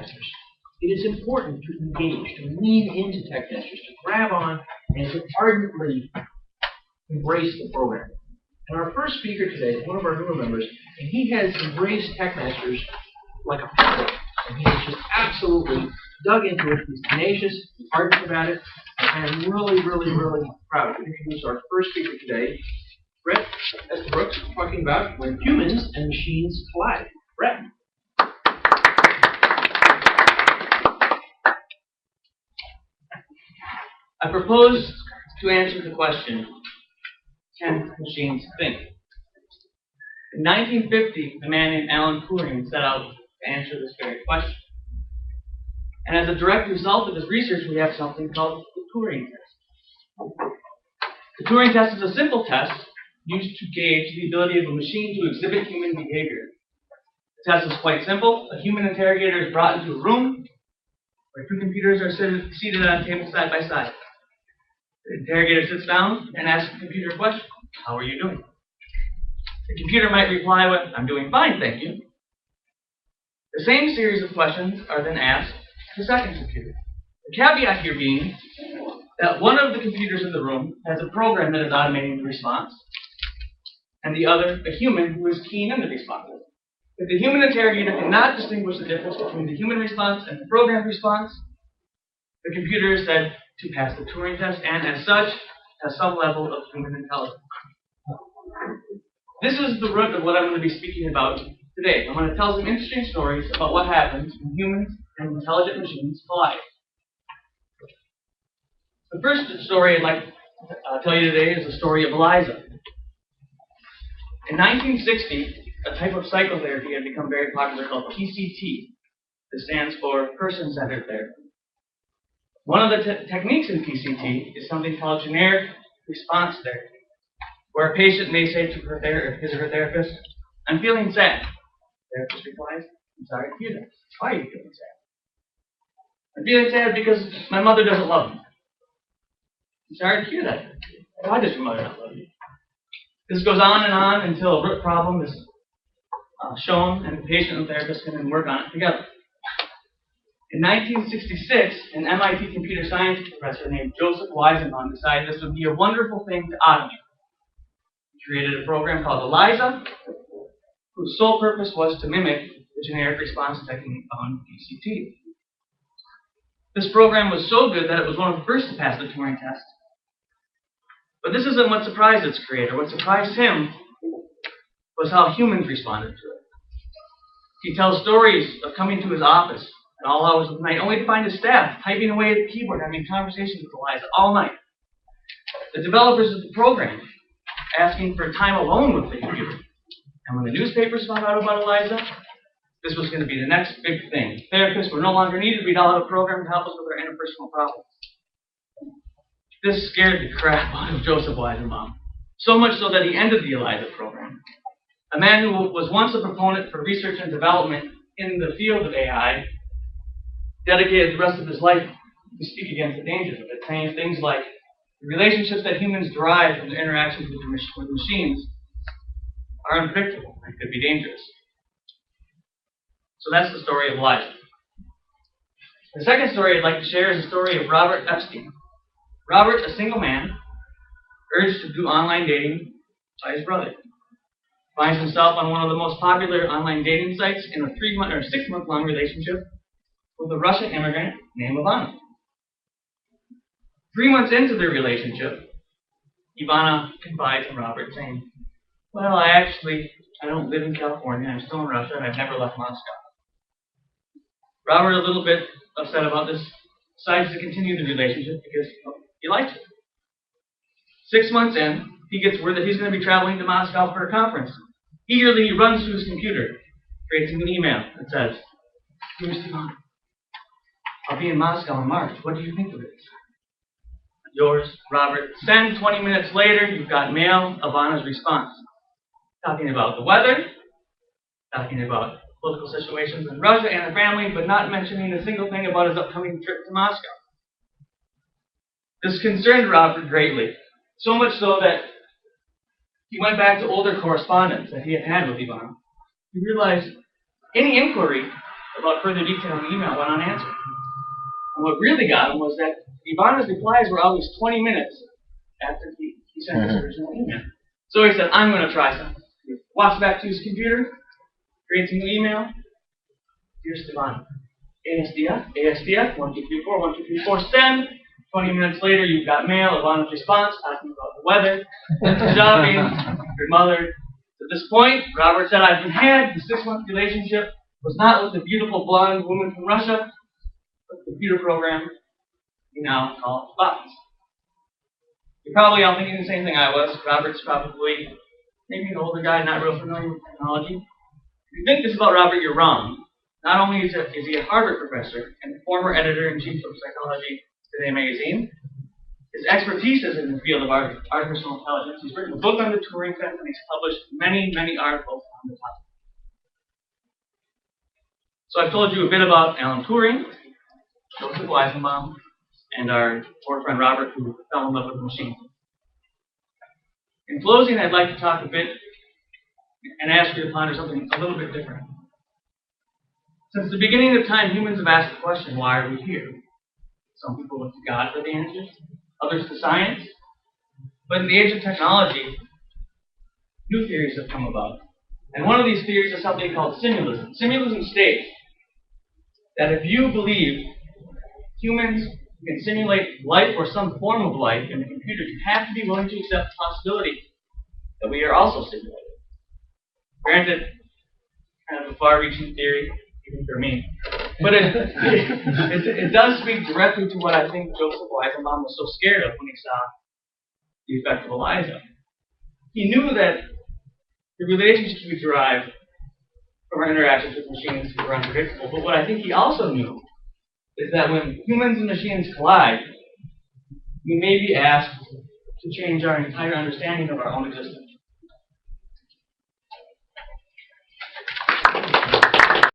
testers. It is important to engage, to lean into tech testers, to grab on and to ardently embrace the program. And our first speaker today is one of our newer members, and he has embraced tech testers like a pro. And he has just absolutely dug into it. He's tenacious, he's ardent about it, and I'm really, really, really proud to introduce our first speaker today, Brette Esterbrooks, talking about when humans and machines collide. Brette. I propose to answer the question, can machines think? In 1950, a man named Alan Turing set out to answer this very question. And as a direct result of his research, we have something called the Turing Test. The Turing Test is a simple test used to gauge the ability of a machine to exhibit human behavior. The test is quite simple. A human interrogator is brought into a room where two computers are seated at a table side by side. The interrogator sits down and asks the computer a question. How are you doing? The computer might reply with, I'm doing fine, thank you. The same series of questions are then asked to the second computer. The caveat here being that one of the computers in the room has a program that is automating the response, and the other, a human who is keying in the response. If the human interrogator cannot distinguish the difference between the human response and the programmed response, the computer is said to pass the Turing test, and as such, has some level of human intelligence. This is the root of what I'm going to be speaking about today. I'm going to tell some interesting stories about what happens when humans and intelligent machines collide. The first story I'd like to tell you today is the story of Eliza. In 1960, a type of psychotherapy had become very popular called PCT. This stands for Person-Centered Therapy. One of the techniques in PCT is something called generic response therapy, where a patient may say to his or her therapist, I'm feeling sad. The therapist replies, I'm sorry to hear that. Why are you feeling sad? I'm feeling sad because my mother doesn't love me. I'm sorry to hear that. Why does your mother not love you? This goes on until a root problem is shown, and the patient and the therapist can then work on it together. In 1966, an MIT computer science professor named Joseph Weizenbaum decided this would be a wonderful thing to automate. He created a program called Eliza, whose sole purpose was to mimic the generic response technique on PCT. This program was so good that it was one of the first to pass the Turing test. But this isn't what surprised its creator. What surprised him was how humans responded to it. He tells stories of coming to his office at all hours of the night, only to find his staff typing away at the keyboard, having conversations with Eliza all night. The developers of the program asking for time alone with the computer. And when the newspapers found out about Eliza, this was going to be the next big thing. Therapists were no longer needed. We'd all have a program to help us with our interpersonal problems. This scared the crap out of Joseph Weizenbaum, so much so that he ended the Eliza program. A man who was once a proponent for research and development in the field of AI dedicated the rest of his life to speak against the dangers of it, saying things like, the relationships that humans derive from their interactions with machines are unpredictable and could be dangerous. So that's the story of Eliza. The second story I'd like to share is the story of Robert Epstein. Robert, a single man, urged to do online dating by his brother, finds himself on one of the most popular online dating sites in a 3-month or 6-month-long relationship with a Russian immigrant named Ivana. 3 months into their relationship, Ivana confides in Robert, saying, well, I don't live in California, I'm still in Russia, and I've never left Moscow. Robert, a little bit upset about this, decides to continue the relationship because he likes it. 6 months in, he gets word that he's going to be traveling to Moscow for a conference. Eagerly, he runs to his computer, creates an email that says, dear Ivana, I'll be in Moscow in March. What do you think of it? Yours, Robert. Send. 20 minutes later, you've got mail, Ivana's response. Talking about the weather, talking about political situations in Russia and the family, but not mentioning a single thing about his upcoming trip to Moscow. This concerned Robert greatly, so much so that he went back to older correspondence that he had had with Ivana. He realized any inquiry about further detail in the email went unanswered. And what really got him was that Ivana's replies were always 20 minutes after he sent his original email. So he said, I'm going to try something. He walks back to his computer, creates a new email. Dear Stefan, ASDF, 1234, 1234, send. 20 minutes later, you've got mail, Ivana's response, talking about the weather, shopping, your mother. At this point, Robert said, I've been had. The 6-month relationship was not with the beautiful blonde woman from Russia, but the computer program we now call bots. You're probably all thinking the same thing I was. Robert's probably maybe an older guy, not real familiar with technology. If you think this about Robert, you're wrong. Not only is he a Harvard professor and former editor-in-chief of Psychology Today magazine, his expertise is in the field of artificial intelligence. He's written a book on the Turing Test, and he's published many, many articles on the topic. So I've told you a bit about Alan Turing, Joseph Weizenbaum, and our poor friend Robert, who fell in love with the machine. In closing, I'd like to talk a bit and ask you to ponder something a little bit different. Since the beginning of time, humans have asked the question, why are we here? Some people look to God for the answers, others to science. But in the age of technology, new theories have come about. And one of these theories is something called simulism. Simulism states that if you believe humans can simulate life or some form of life in the computer, you have to be willing to accept the possibility that we are also simulated. Granted, kind of a far-reaching theory, even for me. But it does speak directly to what I think Joseph Weizenbaum was so scared of when he saw the effect of Eliza. He knew that the relationships we derive from our interactions with machines were unpredictable, but what I think he also knew is that when humans and machines collide, we may be asked to change our entire understanding of our own existence.